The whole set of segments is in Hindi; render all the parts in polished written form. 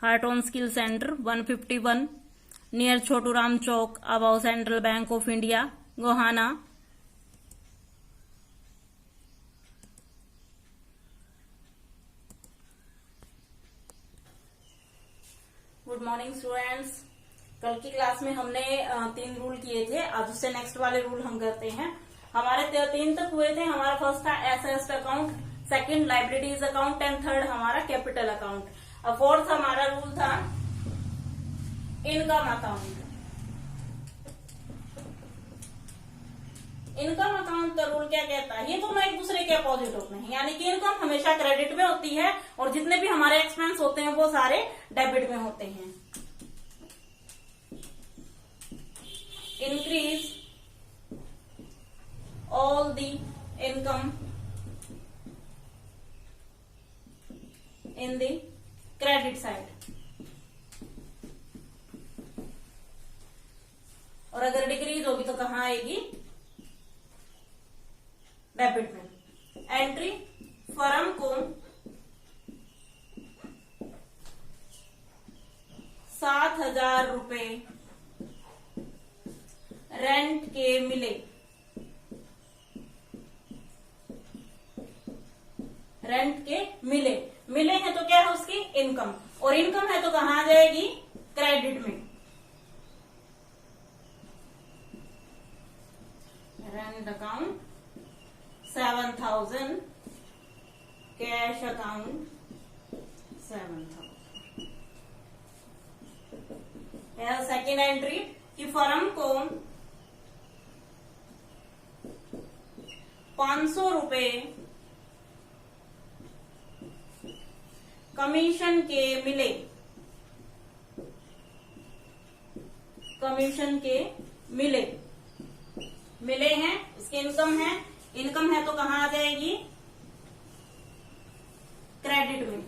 Heart on skill centre 151 near Chhotu Ram Chowk above central bank of India Gohana. Good morning students. कल की क्लास में हमने 3 रूल किए थे। आज उससे नेक्स्ट वाले रूल हम करते हैं। हमारे 3 तक हुए थे। हमारा फर्स्ट था asset account, second liabilities account and third हमारा कैपिटल अकाउंट। अब फोर्थ हमारा रूल था इनकम अकाउंट। इनकम अकाउंट का रूल क्या कहता है? ये दोनों एक दूसरे के अपोजिट होते हैं, यानी कि इनकम हमेशा क्रेडिट में होती है और जितने भी हमारे एक्सपेंस होते हैं वो सारे डेबिट में होते हैं। Increase all the income in the credit side, और अगर डिक्रीज होगी तो कहां आएगी? डेबिट में। एंट्री, फर्म को 7,000 रुपए रेंट के मिले। रेंट के मिले हैं तो क्या है उसकी? इनकम, और इनकम है तो कहां आ जाएगी? क्रेडिट में। Rent account 7,000, cash account 7,000। Second entry कि फर्म को 500 रुपए कमीशन के मिले। कमीशन के मिले हैं, इसकी इनकम है। इनकम है तो कहां आ जाएगी? क्रेडिट में।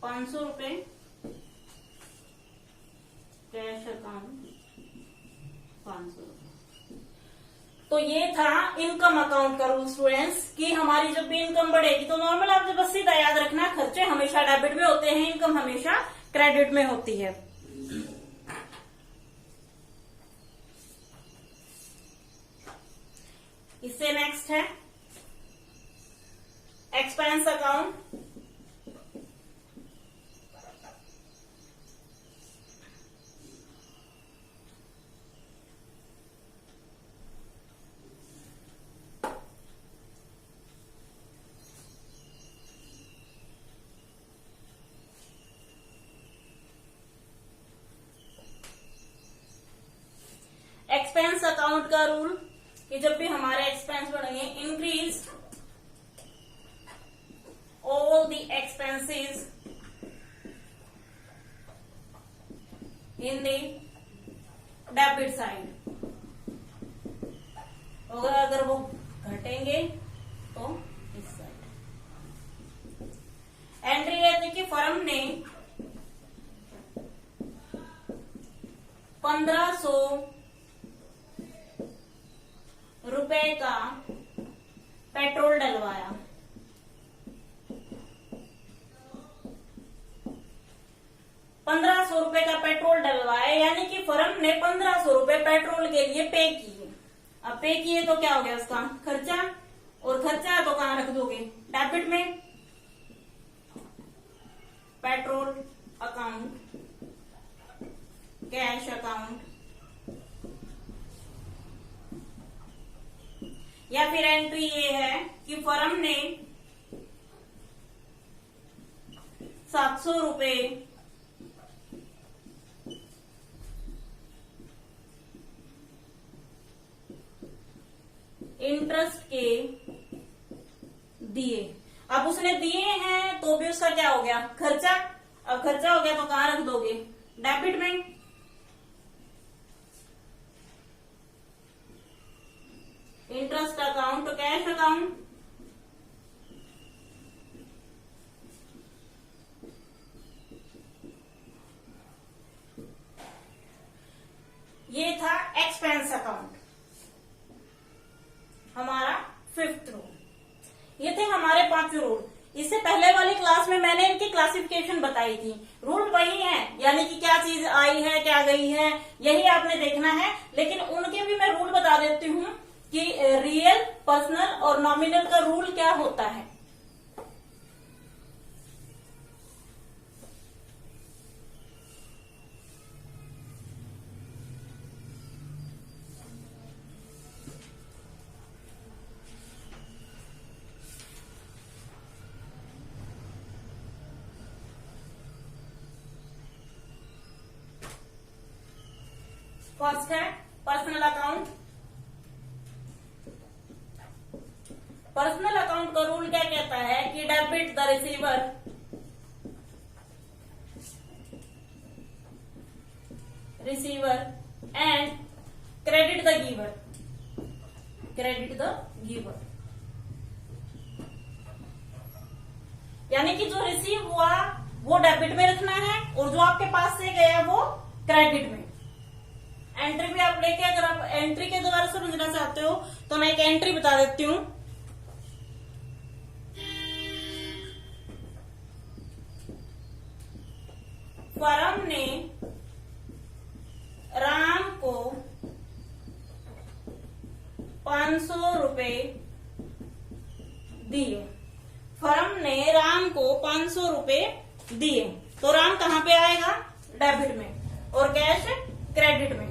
₹500 कैश अकाउंट 500। तो ये था इनकम अकाउंट का रूल स्टूडेंट्स, कि हमारी जब भी इनकम बढ़ेगी तो नॉर्मल आपने बस सीधा याद रखना, खर्चे हमेशा डेबिट में होते हैं, इनकम हमेशा क्रेडिट में होती है। इससे नेक्स्ट है एक्सपेंस अकाउंट। एक्सपेंस अकाउंट का रूल कि जब भी हमारे एक्सपेंस बढ़ेंगे, increase all the expenses in the debit side, और अगर वो घटेंगे तो इस साइड। एंट्री रहती कि फर्म ने 1,500 रुपए का पेट्रोल डलवाया। ₹1,500 का पेट्रोल डलवाया, यानी कि फर्म ने 1,500 रुपए पेट्रोल के लिए पे किए। अब पे किए तो क्या हो गया? उसका खर्चा, और खर्चा तो कहां रख दोगे? डेबिट में। पेट्रोल अकाउंट, कैश अकाउंट, या फिर एंट्री ये है कि फर्म ने 700 रुपए इंटरेस्ट के दिए। अब उसने दिए हैं तो भी उसका क्या हो गया? खर्चा। अब खर्चा हो गया तो कहां रख दोगे? डेबिट में। इंटरेस्ट अकाउंट, कैश अकाउंट, ये थे हमारे 5 रूल। इससे पहले वाली क्लास में मैंने इनकी क्लासिफिकेशन बताई थी। रूल वही है, यानी कि क्या चीज आई है क्या गई है यही आपने देखना है, लेकिन उनके भी मैं रूल बता देती हूँ कि रियल, पर्सनल और नॉमिनल का रूल क्या होता है। फर्स्ट है पर्सनल अकाउंट। पर्सनल अकाउंट का रूल क्या कहता है कि debit the receiver and credit the giver. यानी कि जो रिसीव हुआ वो डेबिट में रखना है और जो आपके पास से गया वो क्रेडिट में। एंट्री भी आप लेके, अगर आप एंट्री के द्वारा समझना चाहते हो तो मैं एक एंट्री बता देती हूँ। फर्म ने राम को 500 रुपए दिए। फर्म ने राम को 500 रुपए दिए तो राम कहाँ पे आएगा? डेबिट में, और कैश क्रेडिट में।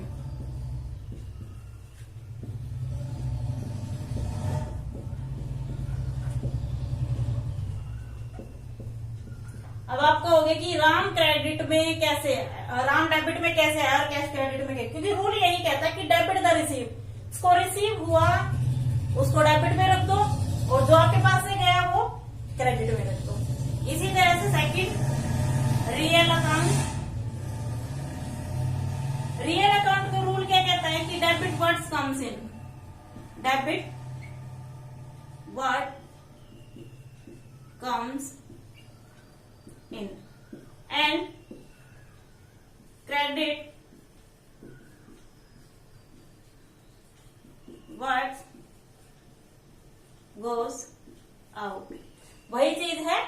अब आप कहोगे कि राम क्रेडिट में कैसे, राम डेबिट में कैसे है और कैश क्रेडिट में कैसे? क्योंकि रूल यही कहता है कि डेबिट द रिसीव, इसको रिसीव हुआ उसको डेबिट में रख दो और जो आपके पास से गया वो क्रेडिट में रख दो। इसी तरह से second real account. Real account का रूल क्या कहता है कि debit what comes in, debit what comes in and credit what goes out। वही चीज है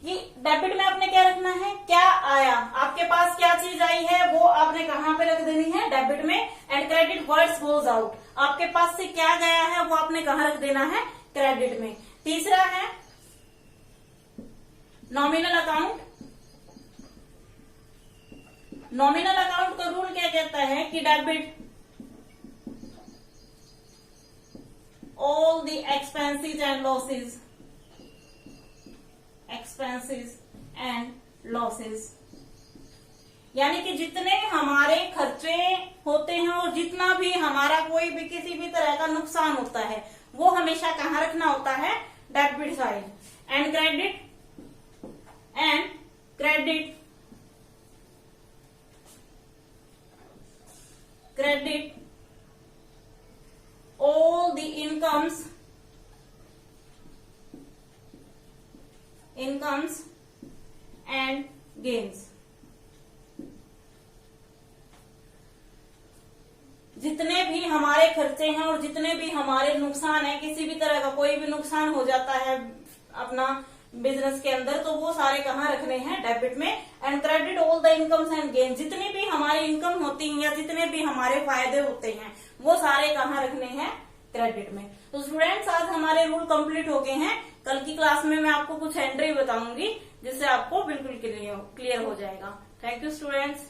कि डेबिट में आपने क्या रखना है, क्या आया, आपके पास क्या चीज आई है वो आपने कहां पे रख देनी है? डेबिट में। And credit words goes out, आपके पास से क्या गया है वो आपने कहां रख देना है? क्रेडिट में। तीसरा है नॉमिनल अकाउंट। नॉमिनल अकाउंट का रूल क्या कहता है कि debit all the expenses and losses. यानी कि जितने हमारे खर्चे होते हैं और जितना भी हमारा कोई भी किसी भी तरह का नुकसान होता है वो हमेशा कहां रखना होता है? Debit side. And credit all the incomes and gains। जितने भी हमारे खर्चे हैं और जितने भी हमारे नुकसान है, किसी भी तरह का कोई भी नुकसान हो जाता है अपना बिजनेस के अंदर तो वो सारे कहाँ रखने हैं? डेबिट में। And credit all the incomes and gain, जितनी भी हमारी इनकम होती है या जितने भी हमारे फायदे होते हैं वो सारे कहाँ रखने हैं? क्रेडिट में। तो स्टूडेंट्स आज हमारे रूल कंप्लीट हो गए हैं। कल की क्लास में मैं आपको कुछ एंट्री बताऊंगी जिससे आपको बिल्कुल क्लियर हो जाएगा। Thank you students.